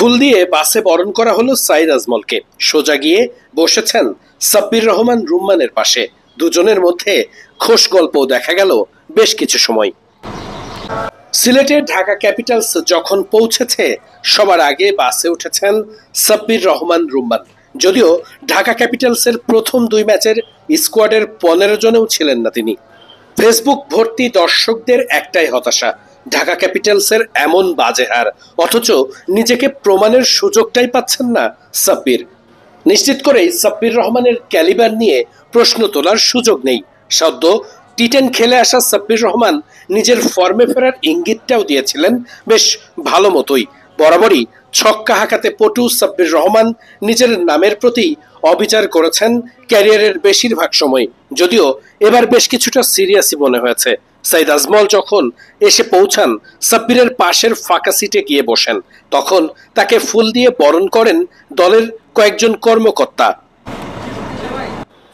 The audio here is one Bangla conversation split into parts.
ফুল দিয়ে বাসে বরণ করা হলো সাইদ আজমলকে। সোজা গিয়ে বসেছেন সাব্বির রহমান রুম্মানের পাশে। দুজনের মধ্যে খোশ গল্পও দেখা গেল বেশ কিছু সময়। সিলেটে ঢাকা ক্যাপিটালস যখন পৌঁছেছে, সবার আগে বাসে উঠেছেন সাব্বির রহমান রুম্মান। যদিও ঢাকা ক্যাপিটালসের প্রথম 2 ম্যাচের স্কোয়াডের 15 জনেও ছিলেন না তিনি। ফেসবুক ভর্তি দর্শকদের একটাই হতাশা, ঢাকা ক্যাপিটালসের এমন বাজে হার, অথচ নিজেকে প্রমাণের সুযোগটাই পাচ্ছেন না সাব্বির। নিশ্চিত করেই সাব্বির রহমানের ক্যালিবার নিয়ে প্রশ্ন তোলার সুযোগ নেই। সদ্য টি10 খেলে আসা সাব্বির রহমান নিজের ফর্মে ফেরার ইঙ্গিতটাও দিয়েছিলেন বেশ ভালো মতোই। বরাবরই ছক্কা হাঁকাতে পটু সাব্বির রহমান নিজের নামের প্রতি অবিচার করেছেন ক্যারিয়ারের বেশিরভাগ সময়। যদিও এবার বেশ কিছুটা সিরিয়াসই মনে হয়েছে। সাইদ আজমল যখন এসে পৌঁছান, সাব্বিরের পাশের ফাঁকা সিটে গিয়ে বসেন, তখন তাকে ফুল দিয়ে বরণ করেন দলের কয়েকজন কর্মকর্তা।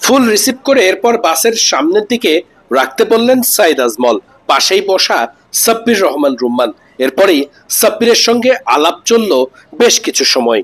ফুল রিসিভ করে এরপর বাসের সামনের দিকে রাখতে বললেন সাইদ আজমল। পাশেই বসা সাব্বির রহমান রুম্মান। এরপরেই সাব্বিরের সঙ্গে আলাপ চলল বেশ কিছু সময়।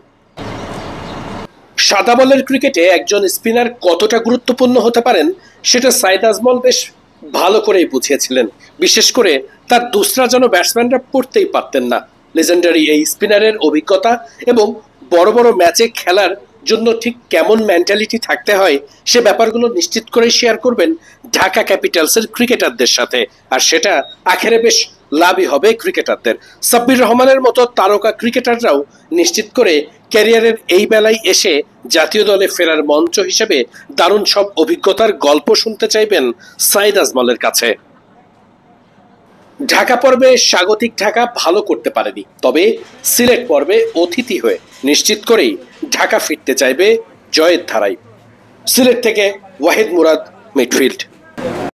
সাদা বলের ক্রিকেটে একজন স্পিনার কতটা গুরুত্বপূর্ণ হতে পারেন সেটা সাইদ আজমল বেশ ভালো করেই বুঝিয়েছিলেন। বিশেষ করে তার দুসরা যেন ব্যাটসম্যানরা পড়তেই পারতেন না। লেজেন্ডারি এই স্পিনারের অভিজ্ঞতা এবং বড় বড় ম্যাচে খেলার জন্য ঠিক কেমন মেন্টালিটি থাকতে হয় সে ব্যাপারগুলো নিশ্চিত করে শেয়ার করবেন ঢাকা ক্যাপিটালসের ক্রিকেটারদের সাথে। আর সেটা আখেরে বেশ লাভই হবে ক্রিকেটারদের। সাব্বির রহমানের মতো তারকা ক্রিকেটাররাও নিশ্চিত করে ক্যারিয়ারের এই বেলায় এসে জাতীয় দলে ফেরার মঞ্চ হিসেবে দারুণ সব অভিজ্ঞতার গল্প শুনতে চাইবেন সাইদ আজমলের কাছে। ঢাকা পর্বে স্বাগতিক ঢাকা ভালো করতে পারেনি, তবে সিলেট পর্বে অতিথি হয়ে নিশ্চিত করেই ঢাকা ফিরতে চাইবে জয়ের ধারায়। সিলেট থেকে ওয়াহিদ মুরাদ, মিডফিল্ড।